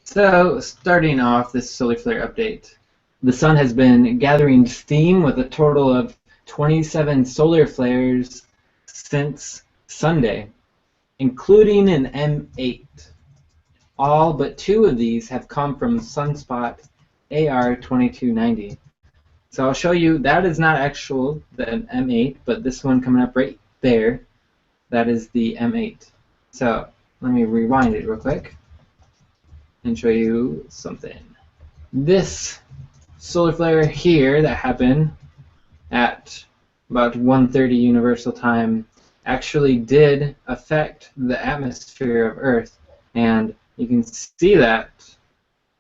So, starting off this solar flare update, the sun has been gathering steam with a total of 27 solar flares since Sunday, including an M8. All but 2 of these have come from sunspot AR2290. So I'll show you, that is not actual, the M8, but this one coming up right there, that is the M8. So let me rewind it real quick and show you something. This solar flare here that happened at about 1:30 Universal Time actually did affect the atmosphere of Earth, and you can see that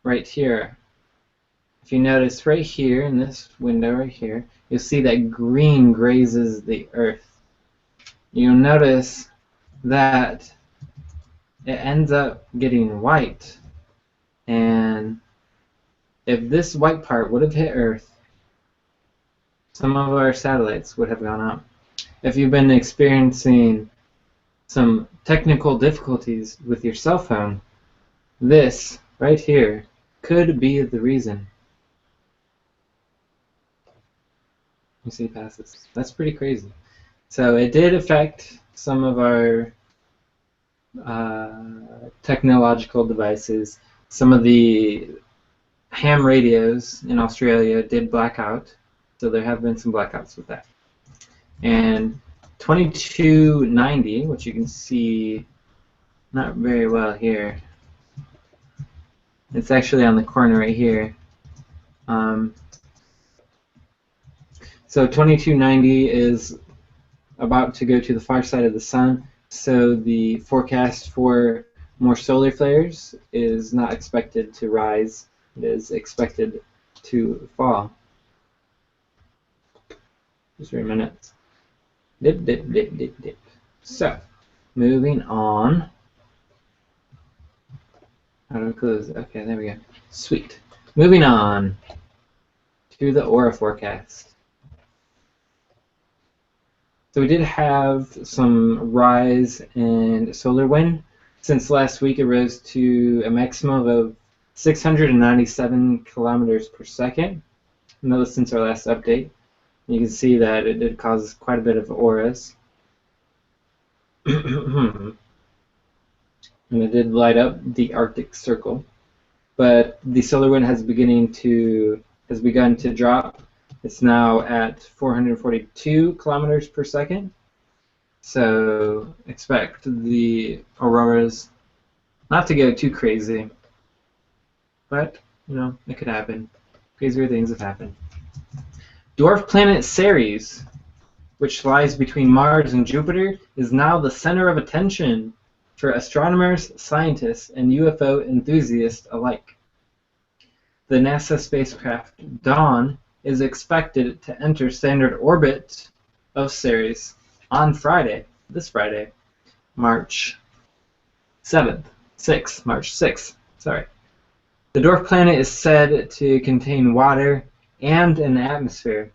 right here. If you notice right here in this window right here, you'll see that green grazes the Earth. You'll notice that it ends up getting white, and if this white part would have hit Earth, some of our satellites would have gone up. If you've been experiencing some technical difficulties with your cell phone, this right here could be the reason. You see past this. That's pretty crazy. So it did affect some of our technological devices. Some of the ham radios in Australia did black out, so there have been some blackouts with that. And 2290, which you can see not very well here, it's actually on the corner right here. So 2290 is about to go to the far side of the sun, so the forecast for more solar flares is not expected to rise. It is expected to fall. Just for a minute. Dip, dip, dip, dip, dip. So, moving on. How do I close? Okay, there we go. Sweet. Moving on to the aura forecast. So we did have some rise in solar wind. Since last week, it rose to a maximum of 697 kilometers per second. And that was since our last update. You can see that it did cause quite a bit of auroras. And it did light up the Arctic Circle. But the solar wind has begun to drop. It's now at 442 kilometers per second. So expect the auroras not to go too crazy. But, you know, it could happen. Crazier things have happened. Dwarf Planet Ceres, which lies between Mars and Jupiter, is now the center of attention for astronomers, scientists, and UFO enthusiasts alike. The NASA spacecraft Dawn is expected to enter standard orbit of Ceres on Friday, this Friday, March 6th. Sorry. The dwarf planet is said to contain water and an atmosphere.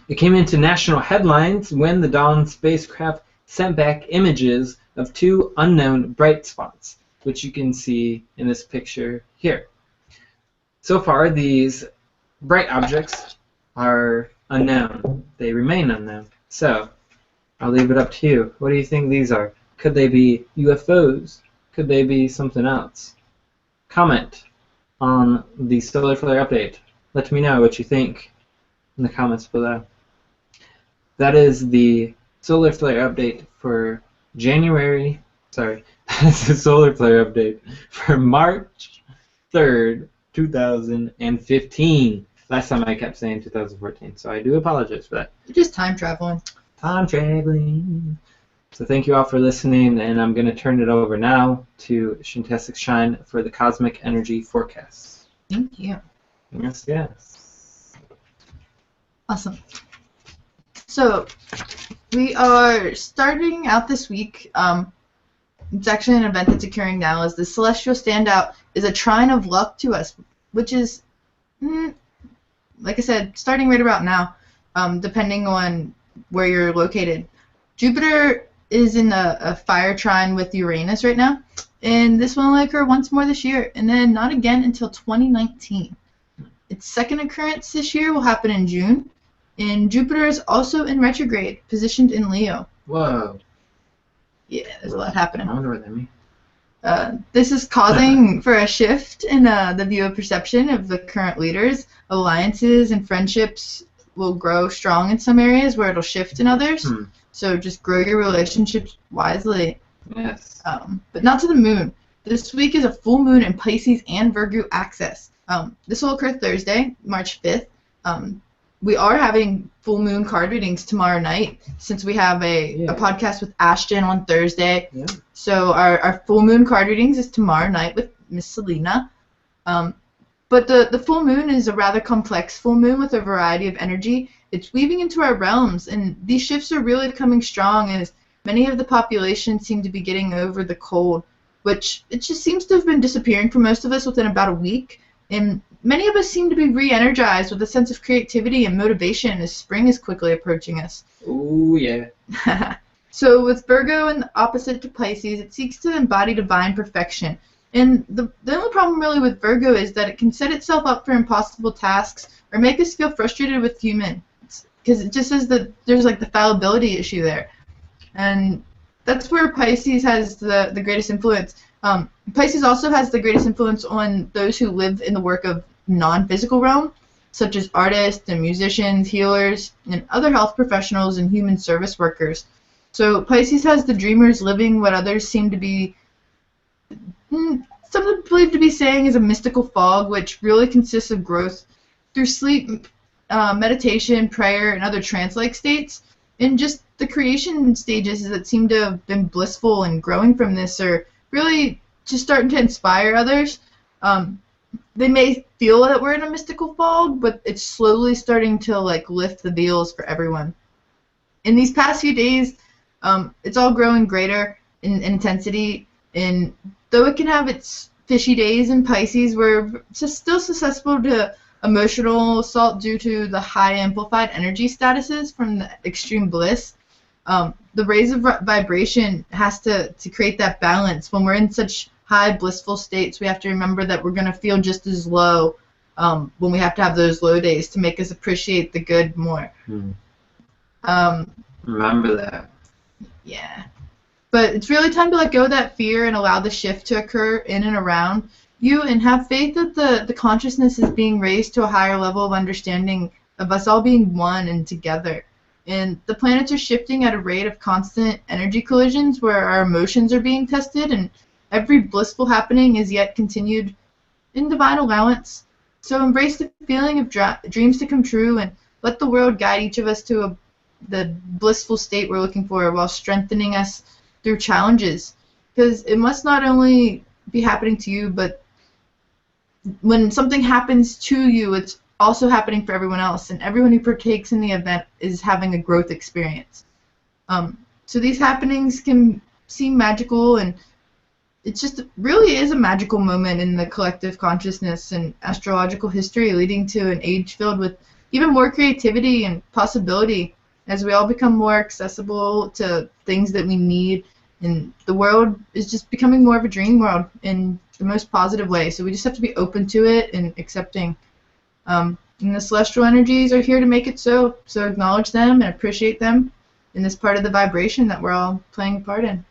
It came into national headlines when the Dawn spacecraft sent back images of 2 unknown bright spots, which you can see in this picture here. So far, these bright objects are unknown. They remain unknown. So, I'll leave it up to you. What do you think these are? Could they be UFOs? Could they be something else? Comment on the solar flare update. Let me know what you think in the comments below. That is the solar flare update for January. Sorry, that's the solar flare update for March 3rd, 2015. Last time I kept saying 2014, so I do apologize for that. You're just time traveling. Time traveling. So thank you all for listening, and I'm going to turn it over now to Shintastic Shine for the cosmic energy forecast. Thank you. Yes, yes. Awesome. So, we are starting out this week. It's actually an event that's occurring now, as the celestial standout is a trine of luck to us, which is, like I said, starting right about now, depending on where you're located. Jupiter is in a fire trine with Uranus right now, and this will only occur once more this year, and then not again until 2019. Its second occurrence this year will happen in June, and Jupiter is also in retrograde, positioned in Leo. Whoa. Yeah, there's a lot happening. I wonder what that means. This is causing for a shift in the view of perception of the current leaders. Alliances and friendships will grow strong in some areas where it'll shift in others. So just grow your relationships wisely. Yes. But not to the moon. This week is a full moon in Pisces and Virgo axis. This will occur Thursday, March 5th. We are having full moon card readings tomorrow night since we have a podcast with Ashton on Thursday. Yeah. So our full moon card readings is tomorrow night with Miss Selena. But the full moon is a rather complex full moon with a variety of energy. It's weaving into our realms, and these shifts are really coming strong as many of the population seem to be getting over the cold, which it just seems to have been disappearing for most of us within about a week. And many of us seem to be re-energized with a sense of creativity and motivation as spring is quickly approaching us. Ooh, yeah. So with Virgo and the opposite to Pisces, it seeks to embody divine perfection. And the only problem really with Virgo is that it can set itself up for impossible tasks or make us feel frustrated with humans. Because it just says that there's like the fallibility issue there. And that's where Pisces has the greatest influence. Pisces also has the greatest influence on those who live in the work of non-physical realm, such as artists and musicians, healers, and other health professionals and human service workers. So Pisces has the dreamers living what others seem to be, some believe to be saying is a mystical fog, which really consists of growth through sleep, meditation, prayer, and other trance-like states. And just the creation stages that seem to have been blissful and growing from this are really just starting to inspire others. They may feel that we're in a mystical fog, but it's slowly starting to like lift the veils for everyone. In these past few days, it's all growing greater in intensity, and though it can have its fishy days in Pisces, we're still susceptible to emotional assault due to the high amplified energy statuses from the extreme bliss. The raise of vibration has to create that balance. When we're in such high blissful states, we have to remember that we're going to feel just as low when we have to have those low days to make us appreciate the good more. Remember that. Yeah. But it's really time to let go of that fear and allow the shift to occur in and around you, and have faith that the consciousness is being raised to a higher level of understanding of us all being one and together. And the planets are shifting at a rate of constant energy collisions where our emotions are being tested, and every blissful happening is yet continued in divine allowance. So embrace the feeling of dreams to come true, and let the world guide each of us to the blissful state we're looking for while strengthening us through challenges. Because it must not only be happening to you, but when something happens to you, it's also happening for everyone else, and everyone who partakes in the event is having a growth experience. So these happenings can seem magical, and it just really is a magical moment in the collective consciousness and astrological history, leading to an age filled with even more creativity and possibility as we all become more accessible to things that we need, and the world is just becoming more of a dream world in the most positive way. So we just have to be open to it and accepting. And the celestial energies are here to make it so. So acknowledge them and appreciate them in this part of the vibration that we're all playing a part in.